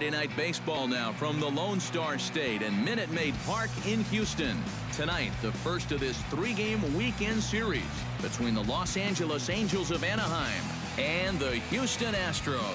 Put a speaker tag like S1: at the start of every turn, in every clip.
S1: Friday Night Baseball now from the Lone Star State and Minute Maid Park in Houston. Tonight, the first of this three-game weekend series between the Los Angeles Angels of Anaheim and the Houston Astros.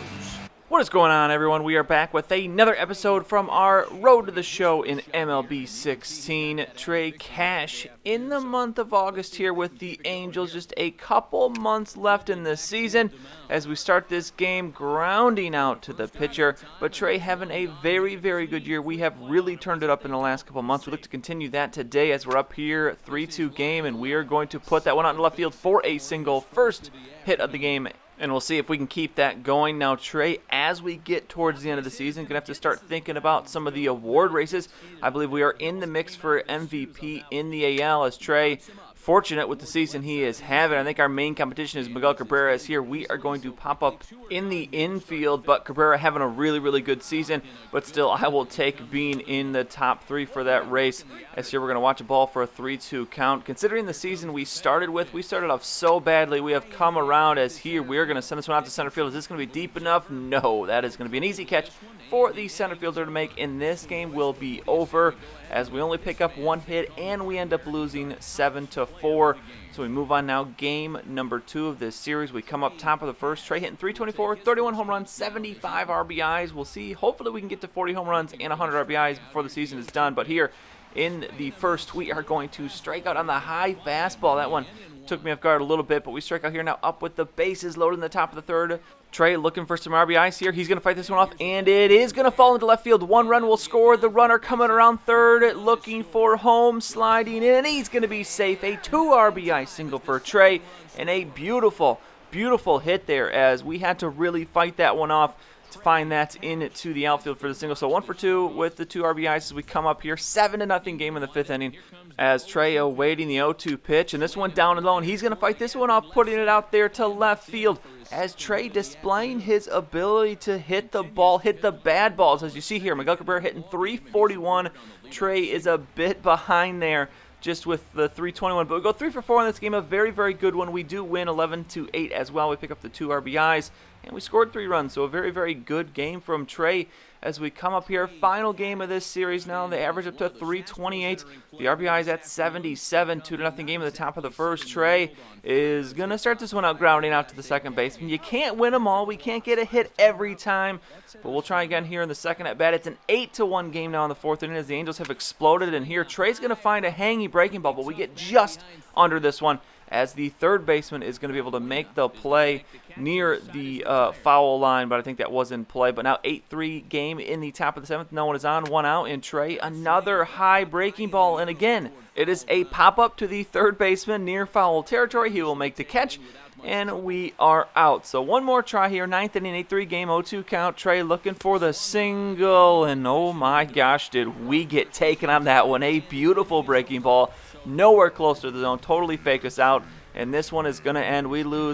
S2: What is going on, everyone? We are back with another episode from our Road to the Show in MLB 16. Trey Cash in the month of August here with the Angels. Just a couple months left in this season as we start this game grounding out to the pitcher. But Trey having a very, very good year. We have really turned it up in the last couple months. We look to continue that today as we're up here 3-2 game, and we are going to put that one out in left field for a single, first hit of the game. And we'll see if we can keep that going. Now, Trey, as we get towards the end of the season, going to have to start thinking about some of the award races. I believe we are in the mix for MVP in the AL as Trey, fortunate with the season he is having. I think our main competition is Miguel Cabrera is here. We are going to pop up in the infield, but Cabrera having a really, really good season. But still, I will take being in the top three for that race. As here, we're going to watch a ball for a 3-2 count. Considering the season we started off so badly. We have come around as here. We are going to send this one out to center field. Is this going to be deep enough? No, that is going to be an easy catch for the center fielder to make. In this game will be over as we only pick up one hit and we end up losing 7-4. So we move on now. Game number 2 of this series. We come up top of the first. Trey hitting .324, 31 home runs, 75 RBIs. We'll see. Hopefully we can get to 40 home runs and 100 RBIs before the season is done. But here in the first, we are going to strike out on the high fastball. That one took me off guard a little bit, but we strike out here now up with the bases loaded in the top of the third. Trey looking for some RBIs here. He's going to fight this one off, and it is going to fall into left field. One run will score. The runner coming around third, looking for home, sliding in, and he's going to be safe. A 2 RBI single for Trey, and a beautiful, beautiful hit there as we had to really fight that one off to find that into the outfield for the single. So 1 for 2 with the 2 RBIs as we come up here. 7-0 game in the 5th inning as Trey awaiting the 0-2 pitch. And this one down and low, and he's going to fight this one off, putting it out there to left field as Trey displaying his ability to hit the ball, hit the bad balls. As you see here, Miguel Cabrera hitting .341. Trey is a bit behind there just with the .321, but we go 3 for 4 in this game. A very, very good one. We do win 11-8 as well. We pick up the 2 RBIs, and we scored 3 runs. So a very, very good game from Trey as we come up here. Final game of this series now. They average up to .328. The RBIs at 77. 2-0 game at the top of the first. Trey is going to start this one out grounding out to the second baseman. You can't win them all. We can't get a hit every time, but we'll try again here in the second at bat. It's an 8-1 game now in the 4th inning as the Angels have exploded, and here Trey's going to find a hanging breaking ball, but we get just under this one as the third baseman is going to be able to make the play near the foul line, but I think that was in play. But now 8-3 game in the top of the 7th. No one is on, 1 out, and Trey, another high breaking ball, and again, it is a pop-up to the third baseman near foul territory. He will make the catch, and we are out. So one more try here, 9th inning, 8-3 game, 0-2 count. Trey looking for the single, and oh my gosh, did we get taken on that one. A beautiful breaking ball, nowhere close to the zone, totally faked us out. And this one is going to end. We win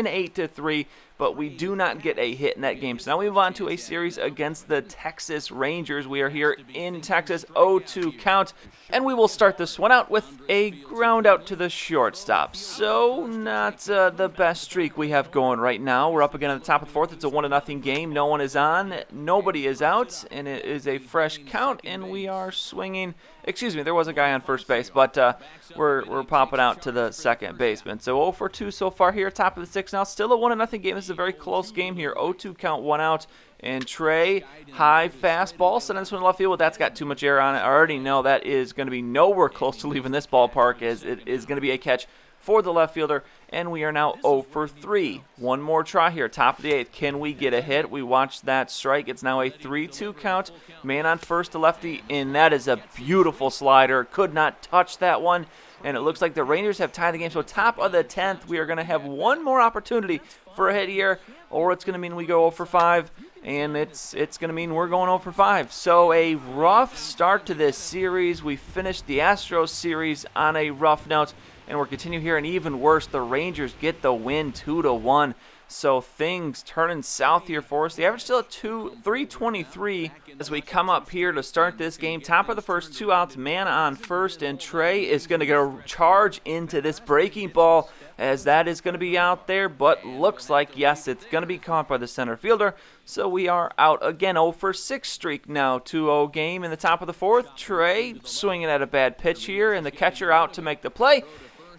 S2: 8-3, but we do not get a hit in that game. So now we move on to a series against the Texas Rangers. We are here in Texas, 0-2 count. And we will start this one out with a ground out to the shortstop. So not the best streak we have going right now. We're up again at the top of the 4th. It's a 1-0 game. No one is on. Nobody is out. And it is a fresh count. And we are swinging. Excuse me, there was a guy on first base, but we're popping out to the second baseman. So 0 for 2 so far here, top of the 6th now. Still a 1-0 game. This is a very close game here. 0-2 count, 1 out. And Trey, high fastball, sending this one to left field. Well, that's got too much air on it. I already know that is going to be nowhere close to leaving this ballpark, as it is going to be a catch for the left fielder. And we are now 0 for 3. One more try here, top of the 8th. Can we get a hit? We watched that strike. It's now a 3-2 count. Man on first to lefty, and that is a beautiful slider. Could not touch that one. And it looks like the Rangers have tied the game. So top of the 10th, we are going to have one more opportunity for a hit here, or it's going to mean we go 0 for 5. And it's going to mean we're going 0 for 5. So a rough start to this series. We finished the Astros series on a rough note, and we're continuing here, and even worse, the Rangers get the win 2-1. So things turning south here for us. The average still at .323 as we come up here to start this game. Top of the first, 2 outs, man on first, and Trey is going to go charge into this breaking ball as that is going to be out there, but looks like, yes, it's going to be caught by the center fielder. So we are out again. 0 for 6 streak now. 2-0 game in the top of the fourth. Trey swinging at a bad pitch here, and the catcher out to make the play.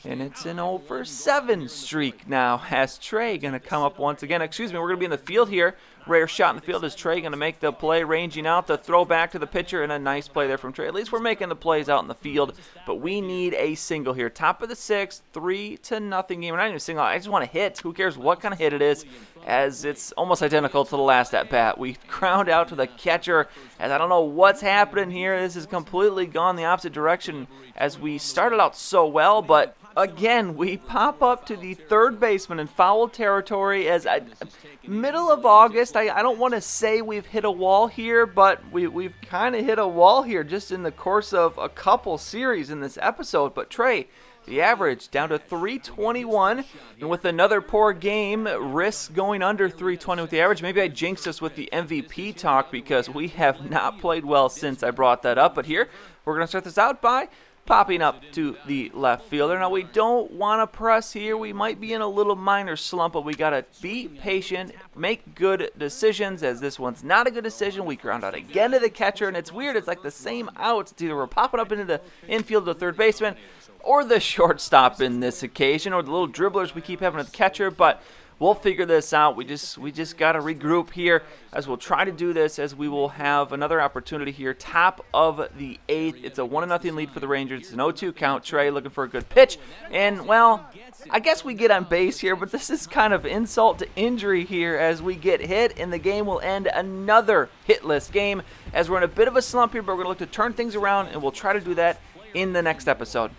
S2: And it's an 0 for 7 streak now. Has Trey going to come up once again? Excuse me, we're going to be in the field here. Rare shot in the field. Is Trey going to make the play, ranging out the throw back to the pitcher, and a nice play there from Trey. At least we're making the plays out in the field, but we need a single here. Top of the sixth, 3-0 game. We're not even single. I just want to hit. Who cares what kind of hit it is, as it's almost identical to the last at bat. We ground out to the catcher, as I don't know what's happening here. This has completely gone the opposite direction as we started out so well, but again, we pop up to the third baseman in foul territory as middle of August. I don't want to say we've hit a wall here, but we've kind of hit a wall here just in the course of a couple series in this episode. But Trey, the average down to 321, and with another poor game, risks going under 320 with the average. Maybe I jinxed us with the MVP talk because we have not played well since I brought that up. But here, we're going to start this out by popping up to the left fielder. Now, we don't want to press here. We might be in a little minor slump, but we got to be patient, make good decisions, as this one's not a good decision. We ground out again to the catcher, and it's weird. It's like the same outs. It's either we're popping up into the infield to the third baseman or the shortstop in this occasion, or the little dribblers we keep having at the catcher, but we'll figure this out. We just got to regroup here, as we'll try to do this, as we will have another opportunity here. Top of the eighth. It's a 1-0 lead for the Rangers. It's an 0-2 count. Trey looking for a good pitch. And, well, I guess we get on base here, but this is kind of insult to injury here as we get hit, and the game will end another hitless game, as we're in a bit of a slump here, but we're going to look to turn things around, and we'll try to do that in the next episode.